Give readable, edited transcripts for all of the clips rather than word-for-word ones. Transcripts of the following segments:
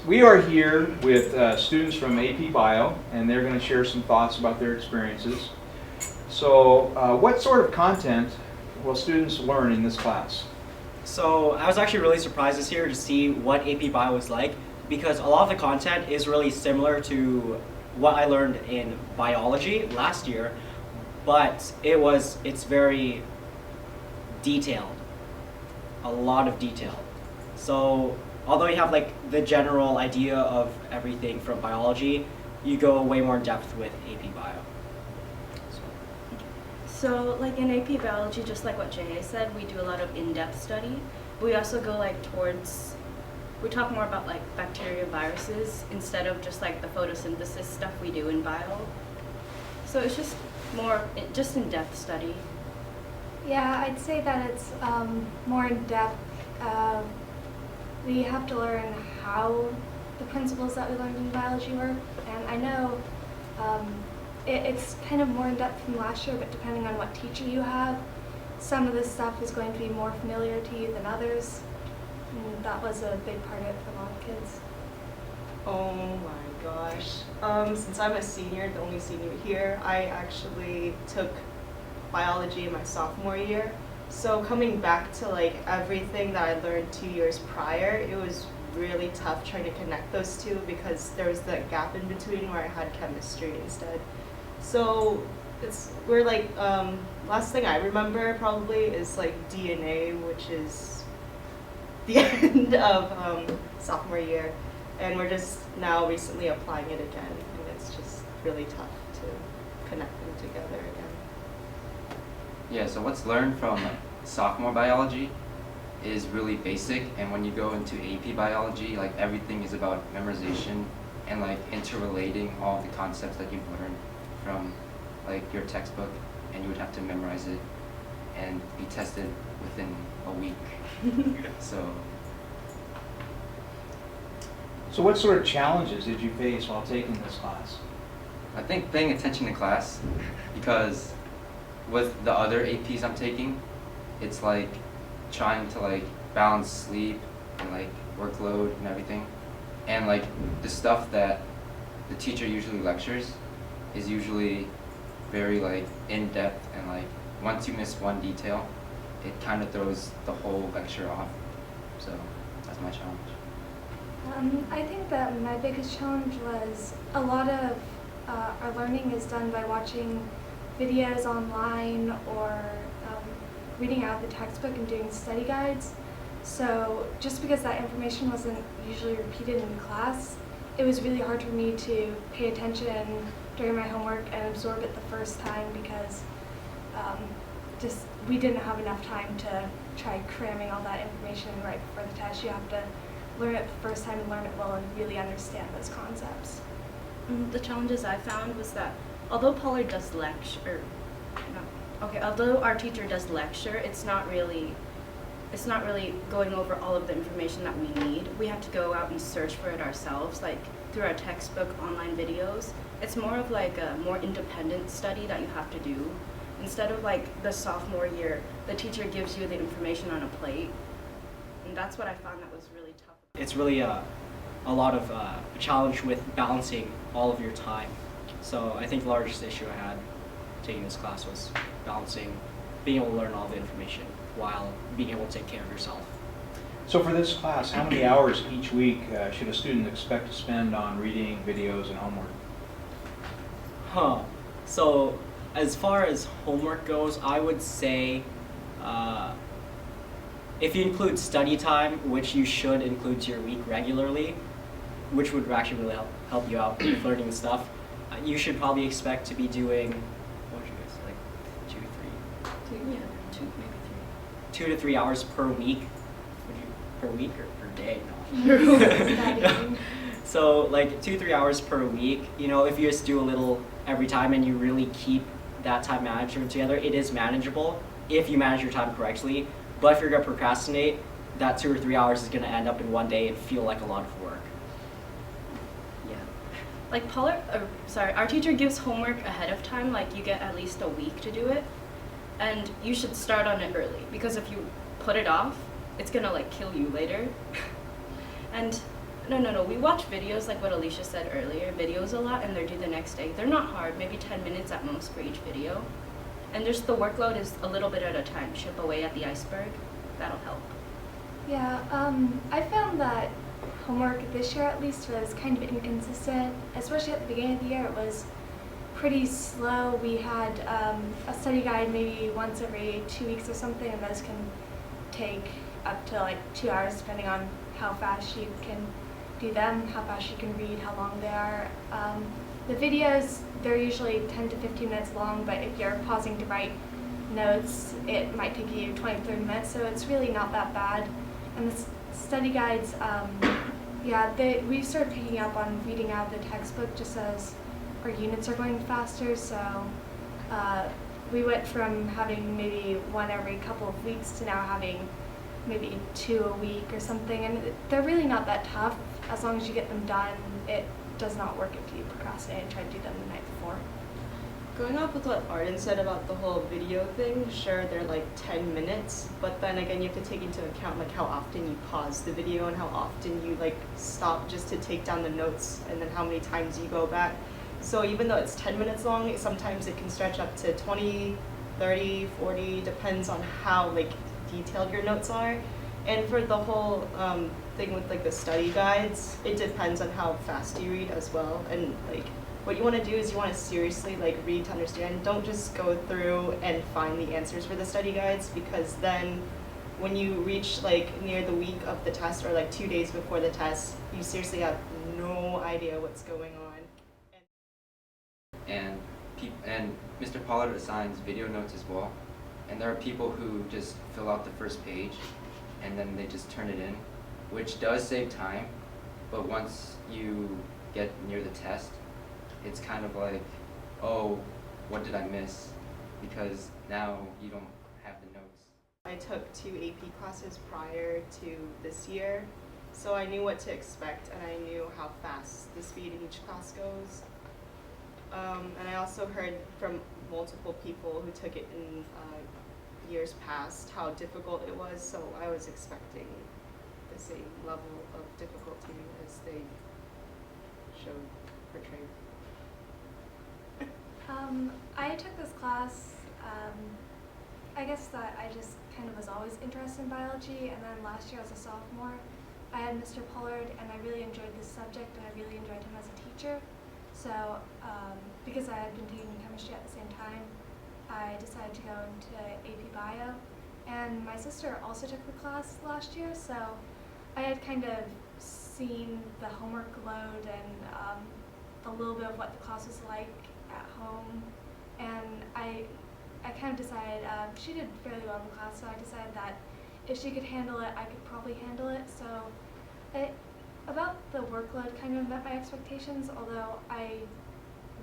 we are here with students from AP Bio, and they're going to share some thoughts about their experiences. So what sort of content will students learn in this class? So I was actually really surprised this year to see what AP Bio was like, because a lot of the content is really similar to what I learned in biology last year, but it's very detailed, a lot of detail. So although you have like the general idea of everything from biology, you go way more in depth with AP Bio. So like in AP Biology, just like what Jay said, we do a lot of in-depth study. We also go like we talk more about like bacteria, viruses, instead of just like the photosynthesis stuff we do in bio. So it's just more just in-depth study. Yeah, I'd say that it's more in-depth. We have to learn how the principles that we learned in biology work, and I know it's kind of more in-depth from last year, but depending on what teacher you have, some of this stuff is going to be more familiar to you than others, and that was a big part of it for a lot of kids. Oh my gosh. Since I'm a senior, the only senior here, I actually took biology in my sophomore year. So coming back to like everything that I learned 2 years prior, it was really tough trying to connect those two because there was that gap in between where I had chemistry instead. So we're like, last thing I remember probably is like DNA, which is the end of sophomore year. And we're just now recently applying it again, and it's just really tough to connect them together again. Yeah, so what's learned from sophomore biology is really basic, and when you go into AP biology, like everything is about memorization and like interrelating all the concepts that you've learned from like your textbook, and you would have to memorize it and be tested within a week. So what sort of challenges did you face while taking this class? I think paying attention to class, because with the other APs I'm taking, it's like trying to like balance sleep and like workload and everything, and like the stuff that the teacher usually lectures is usually very like in-depth, and like once you miss one detail, it kind of throws the whole lecture off. So that's my challenge. I think that my biggest challenge was a lot of our learning is done by watching videos online or reading out of the textbook and doing study guides. So just because that information wasn't usually repeated in class, it was really hard for me to pay attention during my homework and absorb it the first time because we didn't have enough time to try cramming all that information in right before the test. You have to learn it the first time and learn it well and really understand those concepts. The challenges I found was that although Pollard does lecture, although our teacher does lecture, it's not really going over all of the information that we need. We have to go out and search for it ourselves, like through our textbook, online videos. It's more of like a more independent study that you have to do. Instead of like the sophomore year, the teacher gives you the information on a plate. And that's what I found that was really tough. It's really a lot of a challenge with balancing all of your time. So I think the largest issue I had taking this class was balancing being able to learn all the information while being able to take care of yourself. So for this class, how many hours each week should a student expect to spend on reading, videos, and homework? So as far as homework goes, I would say if you include study time, which you should include to your week regularly, which would actually really help you out with learning stuff, you should probably expect to be doing, what would you guys say, like 2 to 3 hours per week. Per week or per day? No. So like 2-3 hours per week. You know, if you just do a little every time and you really keep that time management together, it is manageable if you manage your time correctly. But if you're gonna procrastinate, that 2 or 3 hours is gonna end up in one day and feel like a lot of work. Yeah. Like our teacher gives homework ahead of time, like you get at least a week to do it. And you should start on it early, because if you put it off, it's gonna like kill you later. And No. We watch videos like what Alicia said earlier, videos a lot, and they're due the next day. They're not hard, maybe 10 minutes at most for each video. And just the workload is a little bit at a time. Chip away at the iceberg. That'll help. Yeah, I found that homework this year at least was kind of inconsistent, especially at the beginning of the year. It was pretty slow. We had a study guide maybe once every 2 weeks or something, and those can take up to like 2 hours depending on how fast you can do them, how fast you can read, how long they are. The videos, they're usually 10 to 15 minutes long, but if you're pausing to write notes, it might take you 20 to 30 minutes, so it's really not that bad. And the study guides, we started picking up on reading out the textbook just as our units are going faster, so we went from having maybe one every couple of weeks to now having maybe 2 a week or something, and they're really not that tough. As long as you get them done, it does not work if you procrastinate and try to do them the night before. Going off with what Arden said about the whole video thing, sure, they're like 10 minutes, but then again, you have to take into account like how often you pause the video and how often you like stop just to take down the notes, and then how many times you go back. So even though it's 10 minutes long, sometimes it can stretch up to 20, 30, 40, depends on how like detailed your notes are. And for the whole thing with like the study guides, it depends on how fast you read as well. And like what you want to do is you want to seriously like read to understand. Don't just go through and find the answers for the study guides, because then when you reach like near the week of the test or like 2 days before the test, you seriously have no idea what's going on. And Mr. Pollard assigns video notes as well. And there are people who just fill out the first page and then they just turn it in, which does save time, but once you get near the test, it's kind of like, oh, what did I miss? Because now you don't have the notes. I took 2 AP classes prior to this year, so I knew what to expect and I knew how fast the speed in each class goes. And I also heard from multiple people who took it in years past how difficult it was, so I was expecting the same level of difficulty as they portrayed. I took this class, I guess that I just kind of was always interested in biology, and then last year as a sophomore, I had Mr. Pollard, and I really enjoyed this subject, and I really enjoyed him as a teacher. So, because I had been taking chemistry at the same time, I decided to go into AP Bio, and my sister also took the class last year, so I had kind of seen the homework load and a little bit of what the class was like at home, and I kind of decided, she did fairly well in class, so I decided that if she could handle it, I could probably handle it. So about the workload kind of met my expectations, although I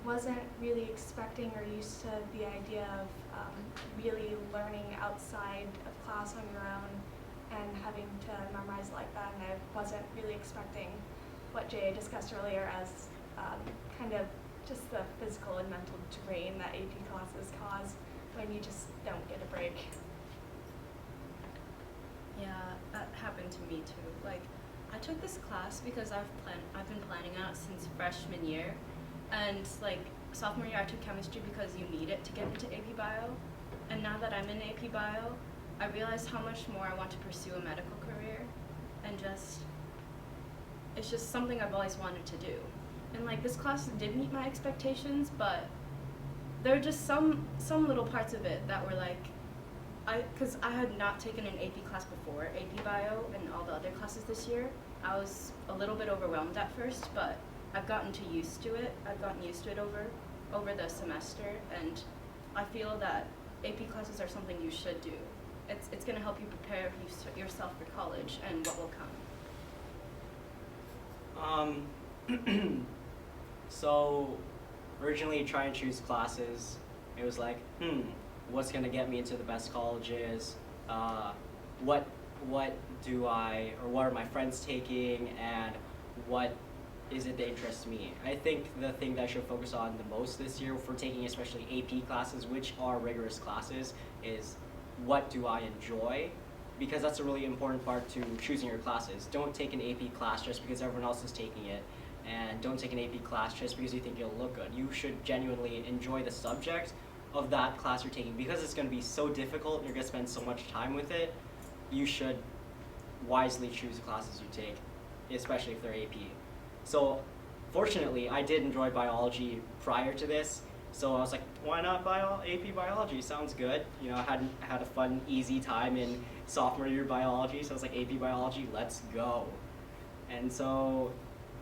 wasn't really expecting or used to the idea of really learning outside of class on your own and having to memorize like that, and I wasn't really expecting what Jay discussed earlier as kind of just the physical and mental drain that AP classes cause when you just don't get a break. Yeah, that happened to me too. Like, I took this class because I've been planning on it since freshman year, and like sophomore year I took chemistry because you need it to get into AP Bio, and now that I'm in AP Bio, I realized how much more I want to pursue a medical career, and it's just something I've always wanted to do. And like this class did meet my expectations, but there are just some little parts of it that were like, because I had not taken an AP class before, AP Bio and all the other classes this year. I was a little bit overwhelmed at first, but I've gotten used to it. I've gotten used to it over the semester, and I feel that AP classes are something you should do. It's going to help you prepare yourself for college and what will come. So originally trying to choose classes, it was like, what's gonna get me into the best colleges? What are my friends taking, and what is it that interests me? I think the thing that I should focus on the most this year for taking especially AP classes, which are rigorous classes, is what do I enjoy, because that's a really important part to choosing your classes. Don't take an AP class just because everyone else is taking it, and don't take an AP class just because you think you'll look good. You should genuinely enjoy the subject of that class you're taking. Because it's going to be so difficult and you're going to spend so much time with it, you should wisely choose the classes you take, especially if they're AP. So fortunately, I did enjoy biology prior to this, so I was like, why not AP biology? Sounds good. You know, I had a fun, easy time in sophomore year biology, so I was like, AP biology, let's go. And so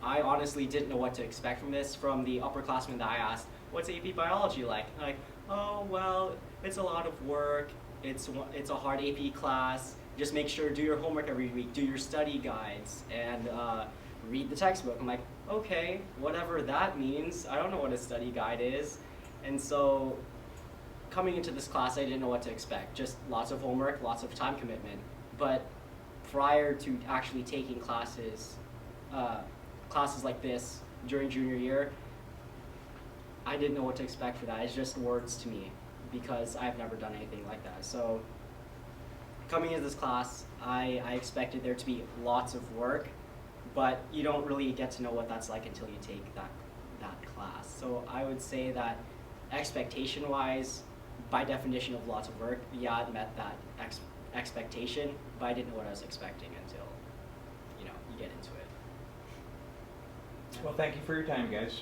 I honestly didn't know what to expect from this. From the upperclassmen that I asked, what's AP biology like? And like, oh, well, it's a lot of work. It's a hard AP class. Just make sure to do your homework every week, do your study guides, and read the textbook. I'm like, okay, whatever that means. I don't know what a study guide is. And so coming into this class, I didn't know what to expect. Just lots of homework, lots of time commitment. But prior to actually taking classes like this during junior year, I didn't know what to expect for that. It's just words to me because I've never done anything like that. So coming into this class, I expected there to be lots of work, but you don't really get to know what that's like until you take that class. So I would say that expectation-wise, by definition of lots of work, yeah, it met that expectation, but I didn't know what I was expecting until, you get into it. Well, thank you for your time, guys.